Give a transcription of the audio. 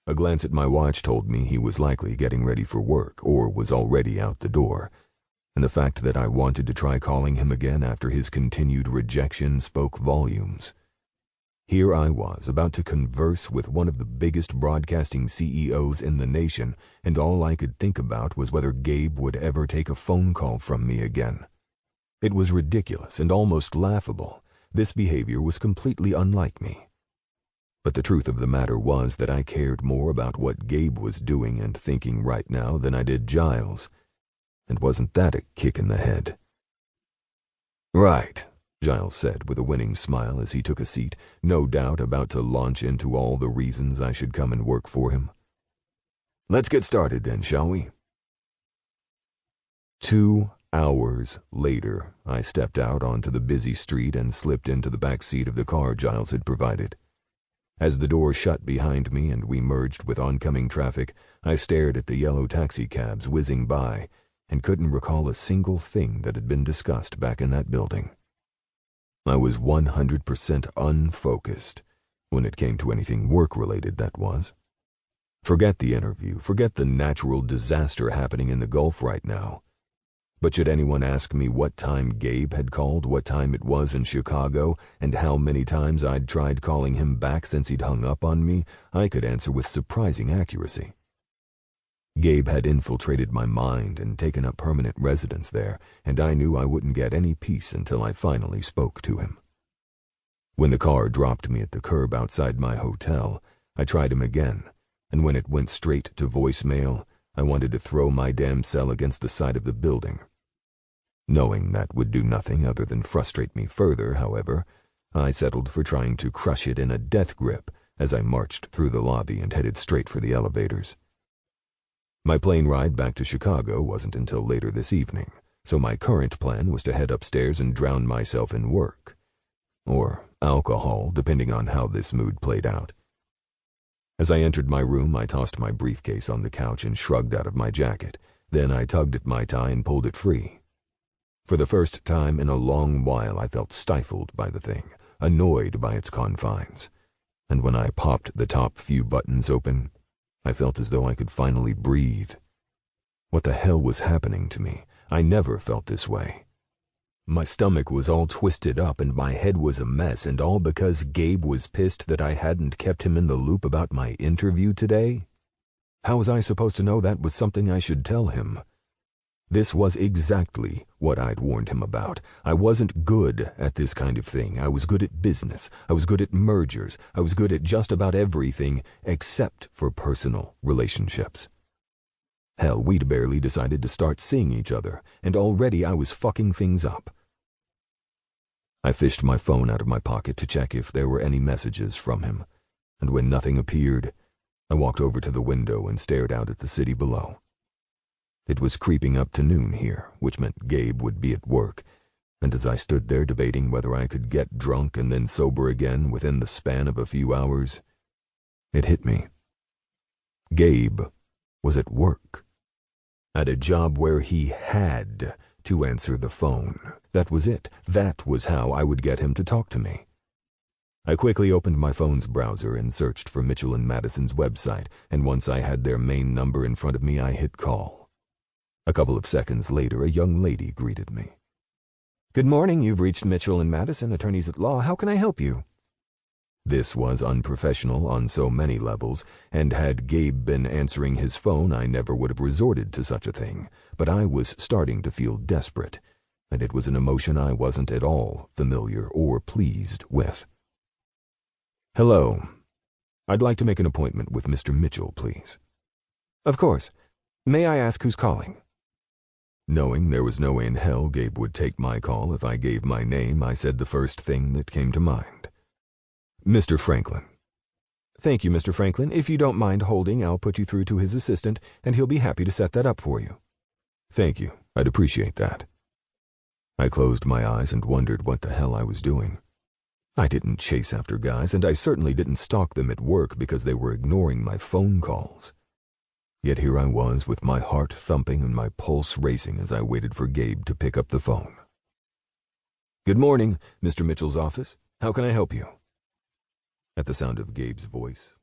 A glance at my watch told me he was likely getting ready for work or was already out the door, and the fact that I wanted to try calling him again after his continued rejection spoke volumes. Here I was, about to converse with one of the biggest broadcasting CEOs in the nation, and all I could think about was whether Gabe would ever take a phone call from me again. It was ridiculous and almost laughable. This behavior was completely unlike me. But the truth of the matter was that I cared more about what Gabe was doing and thinking right now than I did Giles. And wasn't that a kick in the head? "Right," Giles said with a winning smile as he took a seat, no doubt about to launch into all the reasons I should come and work for him. "Let's get started then, shall we?" 2 hours later, I stepped out onto the busy street and slipped into the back seat of the car Giles had provided. As the door shut behind me and we merged with oncoming traffic, I stared at the yellow taxicabs whizzing by and couldn't recall a single thing that had been discussed back in that building. I was 100% unfocused when it came to anything work-related, that was. Forget the interview, forget the natural disaster happening in the Gulf right now. But should anyone ask me what time Gabe had called, what time it was in Chicago, and how many times I'd tried calling him back since he'd hung up on me, I could answer with surprising accuracy. Gabe had infiltrated my mind and taken up permanent residence there, and I knew I wouldn't get any peace until I finally spoke to him. When the car dropped me at the curb outside my hotel, I tried him again, and when it went straight to voicemail, I wanted to throw my damn cell against the side of the building. Knowing that would do nothing other than frustrate me further, however, I settled for trying to crush it in a death grip as I marched through the lobby and headed straight for the elevators. My plane ride back to Chicago wasn't until later this evening, so my current plan was to head upstairs and drown myself in work. Or alcohol, depending on how this mood played out. As I entered my room, I tossed my briefcase on the couch and shrugged out of my jacket. Then I tugged at my tie and pulled it free. For the first time in a long while, I felt stifled by the thing, annoyed by its confines. And when I popped the top few buttons open, I felt as though I could finally breathe. What the hell was happening to me? I never felt this way. My stomach was all twisted up and my head was a mess, and all because Gabe was pissed that I hadn't kept him in the loop about my interview today? How was I supposed to know that was something I should tell him? This was exactly what I'd warned him about. I wasn't good at this kind of thing. I was good at business. I was good at mergers. I was good at just about everything except for personal relationships. Hell, we'd barely decided to start seeing each other, and already I was fucking things up. I fished my phone out of my pocket to check if there were any messages from him, and when nothing appeared, I walked over to the window and stared out at the city below. It was creeping up to noon here, which meant Gabe would be at work, and as I stood there debating whether I could get drunk and then sober again within the span of a few hours, it hit me. Gabe was at work. At a job where he had to answer the phone. That was it. That was how I would get him to talk to me. I quickly opened my phone's browser and searched for Mitchell and Madison's website, and once I had their main number in front of me, I hit call. A couple of seconds later, a young lady greeted me. "Good morning, you've reached Mitchell and Madison, attorneys at law. How can I help you?" This was unprofessional on so many levels, and had Gabe been answering his phone, I never would have resorted to such a thing, but I was starting to feel desperate, and it was an emotion I wasn't at all familiar or pleased with. "Hello. I'd like to make an appointment with Mr. Mitchell, please." "Of course. May I ask who's calling?" Knowing there was no way in hell Gabe would take my call if I gave my name, I said the first thing that came to mind. "Mr. Franklin." "Thank you, Mr. Franklin. If you don't mind holding, I'll put you through to his assistant, and he'll be happy to set that up for you." "Thank you. I'd appreciate that." I closed my eyes and wondered what the hell I was doing. I didn't chase after guys, and I certainly didn't stalk them at work because they were ignoring my phone calls. Yet here I was with my heart thumping and my pulse racing as I waited for Gabe to pick up the phone. "Good morning, Mr. Mitchell's office. How can I help you?" At the sound of Gabe's voice,